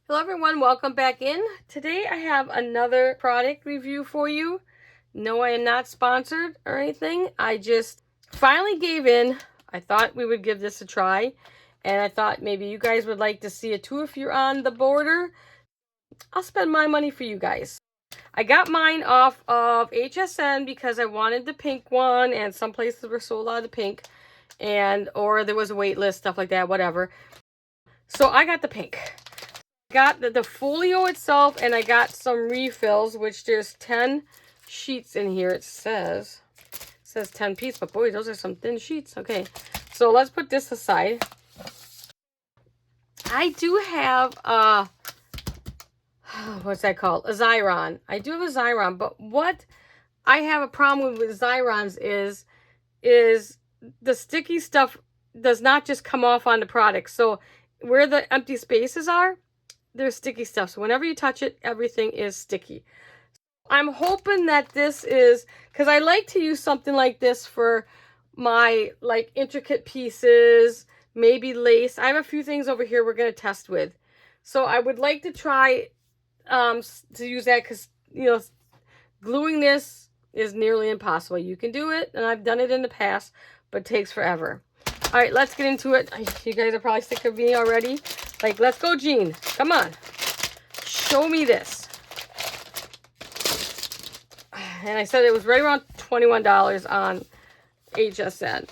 Hello everyone, welcome back in. Today I have another product review for you. No, I am not sponsored or anything. I just finally gave in. I thought we would give this a try. And I thought maybe you guys would like to see it too if you're on the border. I'll spend my money for you guys. I got mine off of HSN because I wanted the pink one, and some places were sold out of the pink, or there was a wait list, stuff like that, whatever. So I got the pink. Got the folio itself, and I got some refills, which there's 10 sheets in here. It says 10 pieces, but boy, those are some thin sheets. Okay, so let's put this aside. I do have what's that called? A Xyron. I do have a Xyron, but what I have a problem with Xyrons is the sticky stuff does not just come off on the product. So where the empty spaces are, there's sticky stuff. So whenever you touch it, everything is sticky. I'm hoping that this is, because I like to use something like this for my like intricate pieces, maybe lace. I have a few things over here we're going to test with. So I would like to try to use that because, you know, gluing this is nearly impossible. You can do it, and I've done it in the past, but it takes forever. All right, let's get into it. You guys are probably sick of me already. Like, let's go, Jean. Come on. Show me this. And I said it was right around $21 on HSN.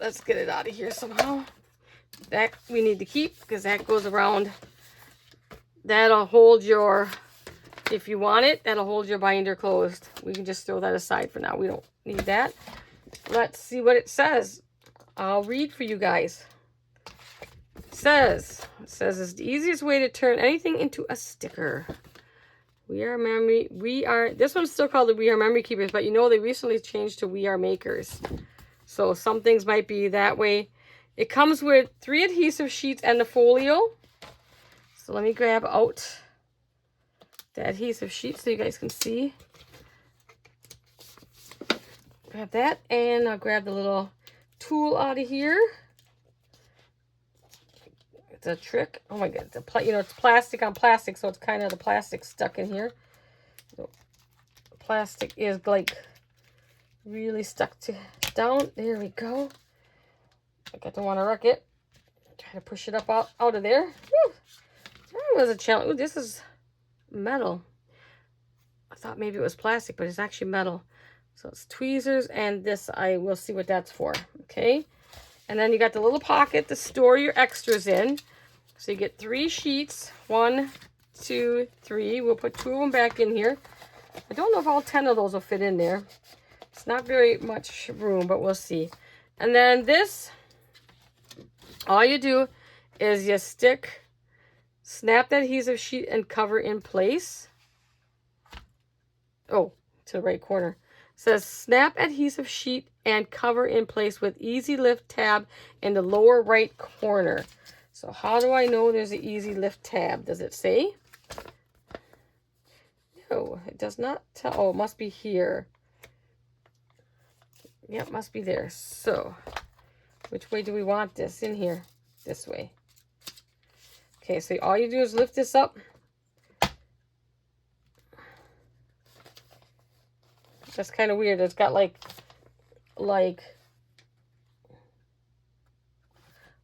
Let's get it out of here somehow. That we need to keep because that goes around. That'll hold your, if you want it, that'll hold your binder closed. We can just throw that aside for now. We don't need that. Let's see what it says. I'll read for you guys. It says it's the easiest way to turn anything into a sticker. This one's still called the We Are Memory Keepers, but you know they recently changed to We Are Makers. So some things might be that way. It comes with 3 adhesive sheets and the folio. So let me grab out the adhesive sheet so you guys can see. Grab that, and I'll grab the little tool out of here. It's a trick. Oh my god, it's plastic on plastic, so it's kind of the plastic stuck in here. So plastic is like really stuck down. There we go. I don't want to wreck it. Try to push it up out of there. Woo. That was a challenge. Ooh, this is metal. I thought maybe it was plastic, but it's actually metal. So it's tweezers, and this, I will see what that's for. Okay. And then you got the little pocket to store your extras in. So you get 3 sheets. 1, 2, 3. We'll put 2 of them back in here. I don't know if all 10 of those will fit in there. It's not very much room, but we'll see. And then this, all you do is you snap that adhesive sheet and cover in place. Oh, to the right corner. It says snap adhesive sheet and cover in place with easy lift tab in the lower right corner. So how do I know there's an easy lift tab? Does it say? No, it does not tell. Oh, it must be here. Yeah, it must be there. So which way do we want this? In here. This way. Okay, so all you do is lift this up. That's kind of weird. It's got like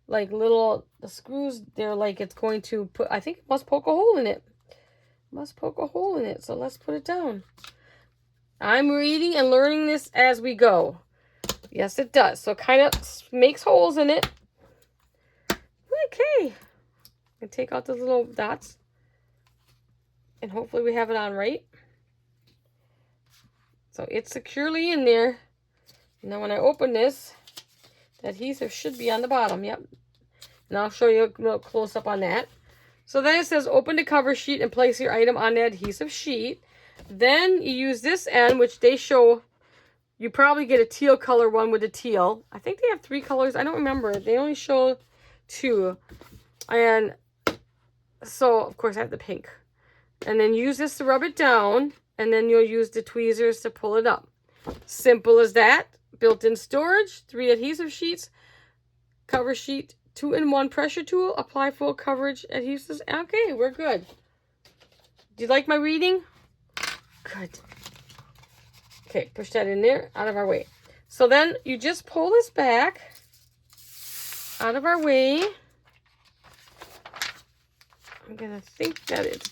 little the screws there, like it's going to put, I think it must poke a hole in it. So let's put it down. I'm reading and learning this as we go. Yes, it does. So it kind of makes holes in it. Okay. And take out those little dots. And hopefully we have it on right. So it's securely in there. Now when I open this, the adhesive should be on the bottom. Yep. And I'll show you a little close up on that. So then it says open the cover sheet and place your item on the adhesive sheet. Then you use this end, which they show. You probably get a teal color one with a teal. I think they have 3 colors. I don't remember. They only show 2. And so, of course, I have the pink. And then use this to rub it down. And then you'll use the tweezers to pull it up. Simple as that. Built-in storage. 3 adhesive sheets. Cover sheet. 2-in-1 pressure tool. Apply full coverage adhesives. Okay, we're good. Do you like my reading? Good. Okay, push that in there, out of our way. So then you just pull this back out of our way. I'm going to think that it's...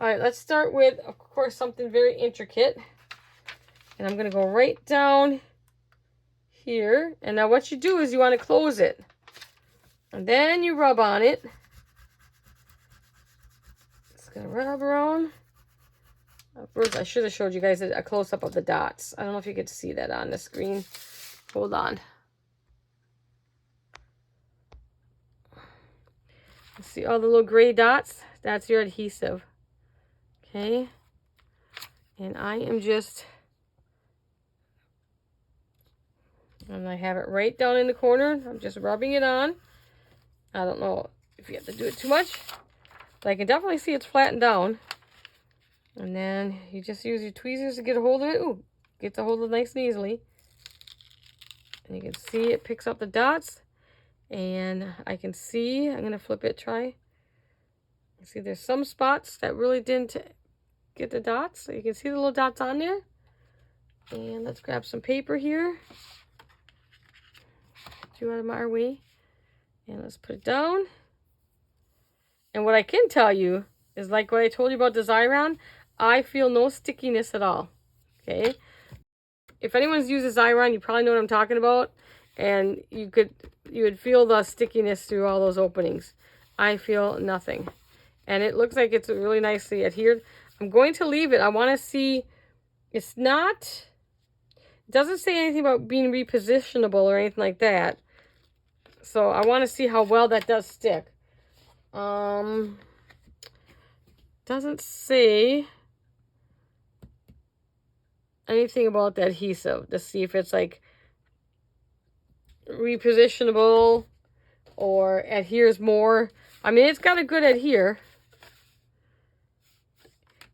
All right, let's start with, of course, something very intricate. And I'm going to go right down here. And now what you do is you want to close it. And then you rub on it. It's going to rub around. First, I should have showed you guys a close-up of the dots. I don't know if you get to see that on the screen. Hold on. See all the little gray dots? That's your adhesive. Okay. And I am just... And I have it right down in the corner. I'm just rubbing it on. I don't know if you have to do it too much. But I can definitely see it's flattened down. And then you just use your tweezers to get a hold of it. Ooh, gets a hold of it nice and easily. And you can see it picks up the dots. And I can see, I'm going to flip it, try. You see there's some spots that really didn't get the dots. So you can see the little dots on there. And let's grab some paper here. Get you out of my way. And let's put it down. And what I can tell you is like what I told you about the Xyron. I feel no stickiness at all. Okay. If anyone's used Xyron, you probably know what I'm talking about. And you would feel the stickiness through all those openings. I feel nothing. And it looks like it's really nicely adhered. I'm going to leave it. I want to see, it doesn't say anything about being repositionable or anything like that. So I want to see how well that does stick. Doesn't say anything about the adhesive to see if it's like repositionable or adheres more. I mean, it's got a good adhere.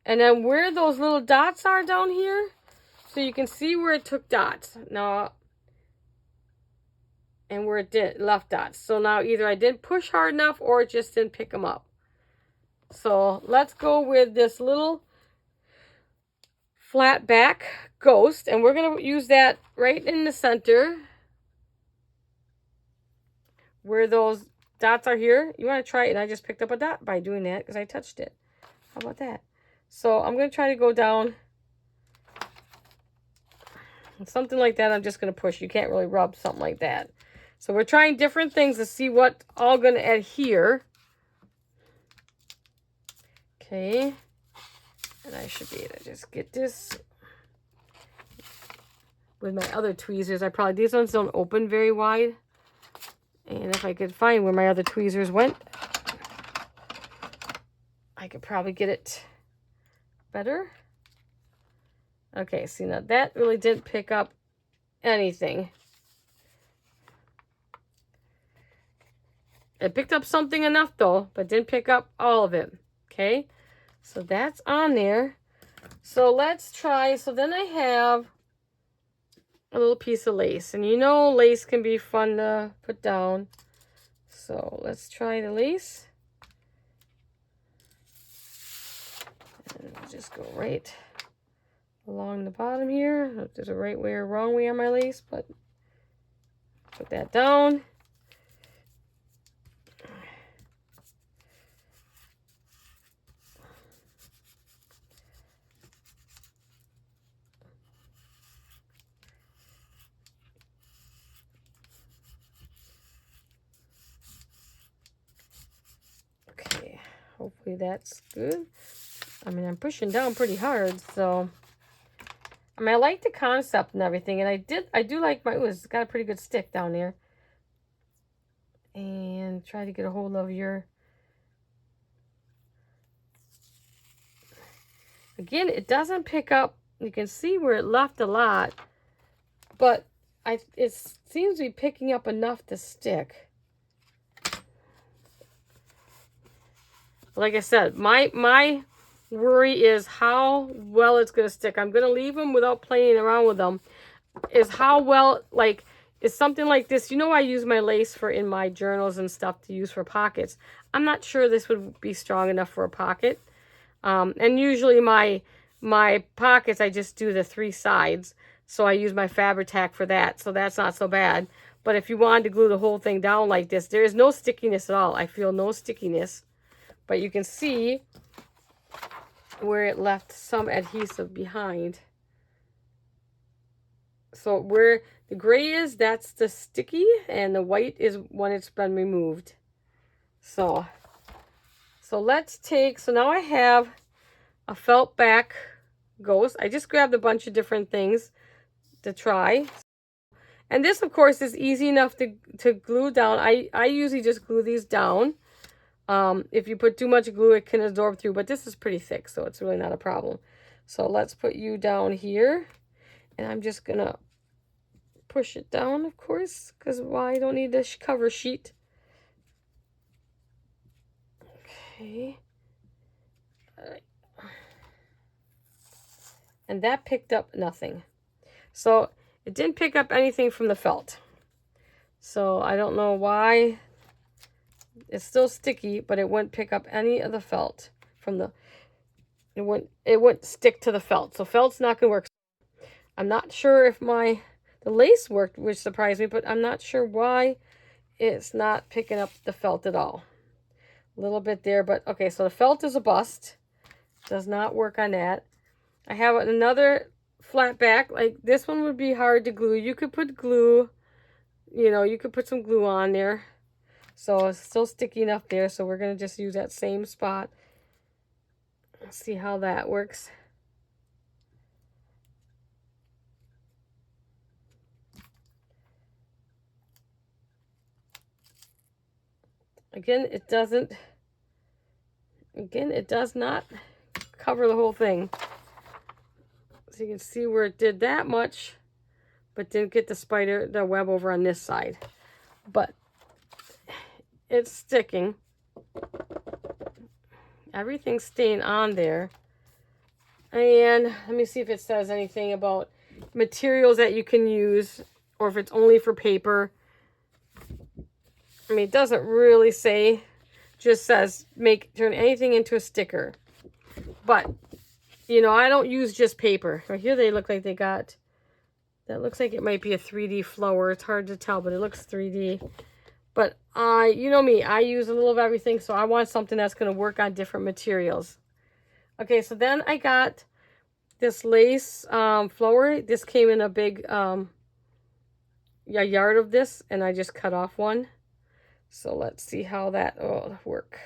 And then where those little dots are down here, so you can see where it took dots. Now, and where it left dots. So now either I didn't push hard enough or it just didn't pick them up. So let's go with this little flat back ghost. And we're going to use that right in the center. Where those dots are here. You want to try it. And I just picked up a dot by doing that because I touched it. How about that? So I'm going to try to go down. Something like that I'm just going to push. You can't really rub something like that. So we're trying different things to see what's all going to adhere. Okay. And I should be able to just get this with my other tweezers. These ones don't open very wide. And if I could find where my other tweezers went, I could probably get it better. Okay, see now that really didn't pick up anything. It picked up something enough though, but didn't pick up all of it. Okay, so that's on there. So let's try, so then I have a little piece of lace. And you know lace can be fun to put down. So let's try the lace. And I'll just go right along the bottom here. I don't know if there's a right way or wrong way on my lace, but put that down. Okay, hopefully that's good. I mean, I'm pushing down pretty hard, so I mean, I like the concept and everything, and I do like my, it's got a pretty good stick down there. And try to get a hold of your, again, it doesn't pick up, you can see where it left a lot, but it seems to be picking up enough to stick. Like I said, my worry is how well it's going to stick. I'm going to leave them without playing around with them. Is how well, like, is something like this. You know, I use my lace for in my journals and stuff to use for pockets. I'm not sure this would be strong enough for a pocket. And usually my pockets, I just do the 3 sides. So I use my Fabri-Tac for that. So that's not so bad. But if you wanted to glue the whole thing down like this, there is no stickiness at all. I feel no stickiness. But you can see where it left some adhesive behind. So where the gray is, that's the sticky, and the white is when it's been removed. So let's take, so now I have a felt back ghost. I just grabbed a bunch of different things to try. And this, of course, is easy enough to glue down. I usually just glue these down. If you put too much glue, it can absorb through, but this is pretty thick, so it's really not a problem. So let's put you down here, and I'm just gonna push it down, of course, because I don't need this cover sheet. Okay. All right. And that picked up nothing. So it didn't pick up anything from the felt. So I don't know why. It's still sticky, but it wouldn't pick up any of the felt from the, it wouldn't stick to the felt. So felt's not gonna work. I'm not sure if the lace worked, which surprised me, but I'm not sure why it's not picking up the felt at all. A little bit there, but okay, so the felt is a bust. Does not work on that. I have another flat back. Like this one would be hard to glue. You could put glue, you know, you could put some glue on there. So it's still sticky enough there. So we're going to just use that same spot. Let's see how that works. Again, it does not cover the whole thing. So you can see where it did that much, but didn't get the web over on this side. But it's sticking. Everything's staying on there. And let me see if it says anything about materials that you can use, or if it's only for paper. I mean, it doesn't really say, just says turn anything into a sticker. But, you know, I don't use just paper. Right here they look like they got, that looks like it might be a 3D flower. It's hard to tell, but it looks 3D. But you know me, I use a little of everything, so I want something that's going to work on different materials. Okay, so then I got this lace flower. This came in a big yard of this, and I just cut off one. So let's see how that will work.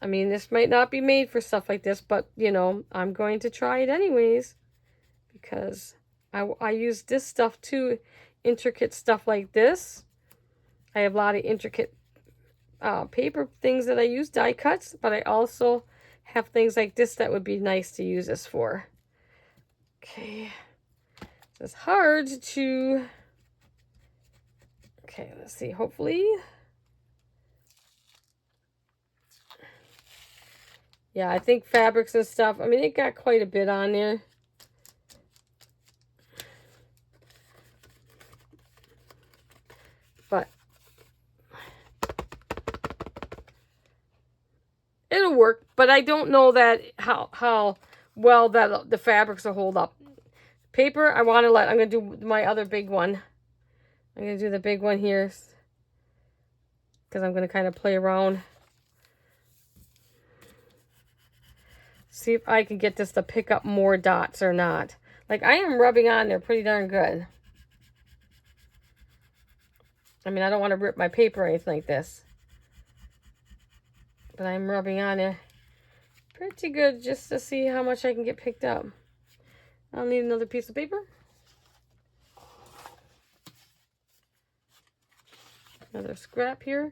I mean, this might not be made for stuff like this, but, you know, I'm going to try it anyways. Because I use this stuff too, intricate stuff like this. I have a lot of intricate paper things that I use, die cuts, but I also have things like this that would be nice to use this for. Okay, so it's hard to, okay, let's see, hopefully. Yeah, I think fabrics and stuff, I mean, it got quite a bit on there. But it'll work, but I don't know that how well that the fabrics will hold up. Paper, I'm going to do my other big one. I'm going to do the big one here because I'm going to kind of play around. See if I can get this to pick up more dots or not. Like, I am rubbing on there pretty darn good. I mean, I don't want to rip my paper or anything like this. But I'm rubbing on it pretty good just to see how much I can get picked up. I'll need another piece of paper. Another scrap here.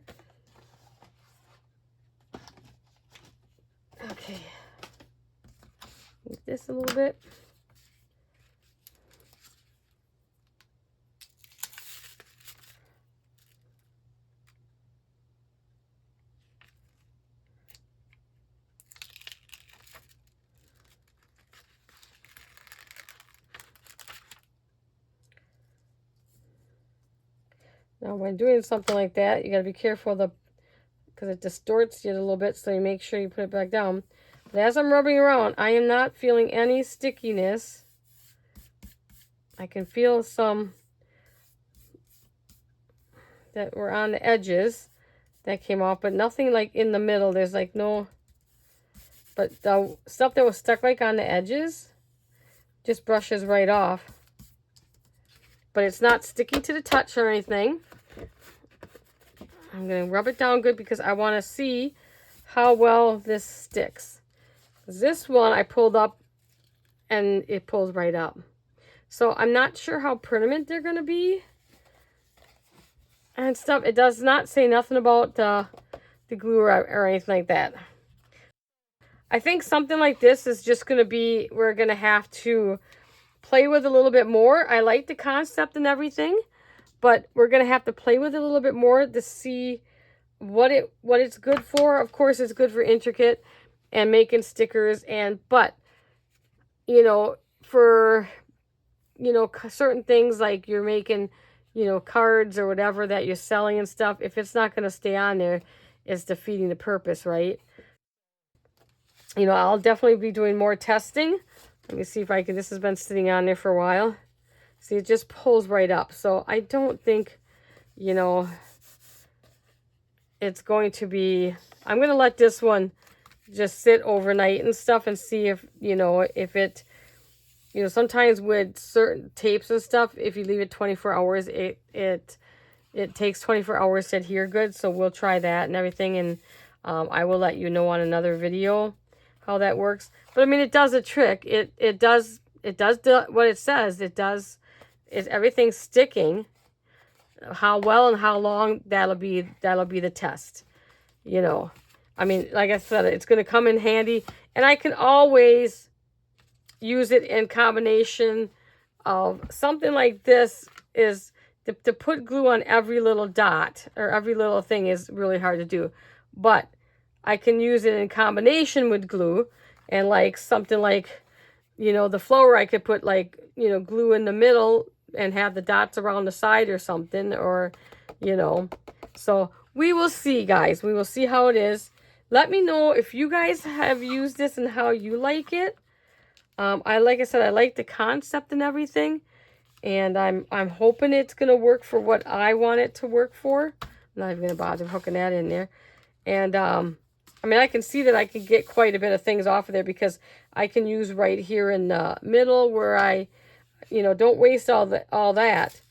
Okay. Move this a little bit. Now when doing something like that, you got to be careful because it distorts you a little bit, so you make sure you put it back down. But as I'm rubbing around, I am not feeling any stickiness. I can feel some that were on the edges that came off, but nothing like in the middle. There's like no, but the stuff that was stuck like on the edges just brushes right off. But it's not sticking to the touch or anything. I'm going to rub it down good because I want to see how well this sticks. This one I pulled up and it pulls right up. So I'm not sure how permanent they're going to be and stuff. It does not say nothing about the glue or anything like that. I think something like this is just going to be, we're going to have to play with a little bit more. I like the concept and everything, but we're going to have to play with it a little bit more to see what it's good for. Of course, it's good for intricate and making stickers, but you know, for certain things like you're making, cards or whatever that you're selling and stuff, if it's not going to stay on there, it's defeating the purpose, right? I'll definitely be doing more testing. Let me see if I can, this has been sitting on there for a while. See, it just pulls right up. So I don't think, it's going to be, I'm going to let this one just sit overnight and stuff and see if, if it, sometimes with certain tapes and stuff, if you leave it 24 hours, it takes 24 hours to adhere good. So we'll try that and everything. And I will let you know on another video how that works. But I mean, it does a trick. It does what it says. It does, is everything sticking. How well and how long, that'll be the test. I mean, like I said, it's going to come in handy, and I can always use it in combination of something like this. Is to put glue on every little dot or every little thing is really hard to do, but I can use it in combination with glue, and like something like, the flower, I could put like, glue in the middle and have the dots around the side or something, or, so we will see, guys. We will see how it is. Let me know if you guys have used this and how you like it. Like I said, I like the concept and everything, and I'm hoping it's gonna work for what I want it to work for. I'm not even gonna bother hooking that in there. And I mean, I can see that I can get quite a bit of things off of there because I can use right here in the middle where I, don't waste all that.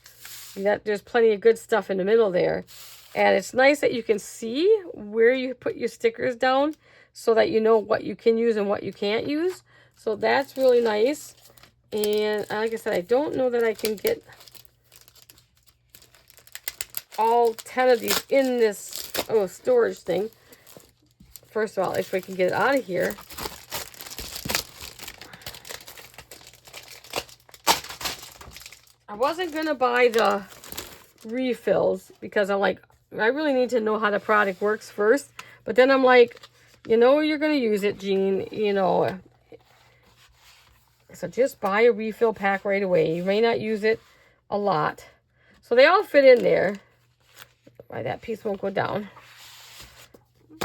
There's plenty of good stuff in the middle there. And it's nice that you can see where you put your stickers down so that you know what you can use and what you can't use. So that's really nice. And like I said, I don't know that I can get all 10 of these in this storage thing. First of all, if we can get it out of here. I wasn't going to buy the refills because I'm like, I really need to know how the product works first. But then I'm like, you're going to use it, Jean, So just buy a refill pack right away. You may not use it a lot. So they all fit in there. Why that piece won't go down.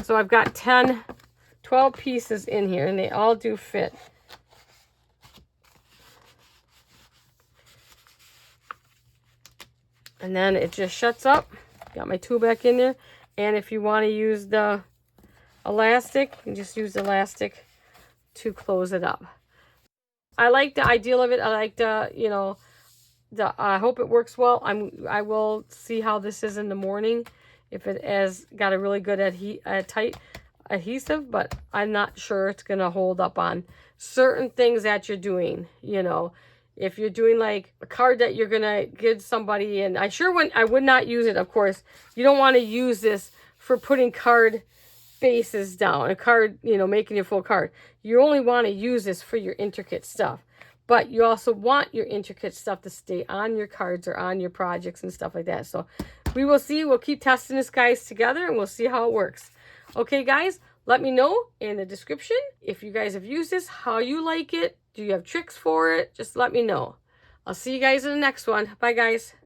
So I've got 12 pieces in here, and they all do fit. And then it just shuts up. Got my tool back in there. And if you want to use the elastic, you can just use the elastic to close it up. I like the idea of it. I like the, I hope it works well. I will see how this is in the morning. If it has got a really good tight adhesive, but I'm not sure it's going to hold up on certain things that you're doing, If you're doing like a card that you're going to give somebody, and I would not use it, of course. You don't want to use this for putting card bases down, a card, making your full card. You only want to use this for your intricate stuff. But you also want your intricate stuff to stay on your cards or on your projects and stuff like that. So we will see. We'll keep testing this, guys, together, and we'll see how it works. Okay, guys, let me know in the description if you guys have used this, how you like it. Do you have tricks for it? Just let me know. I'll see you guys in the next one. Bye, guys.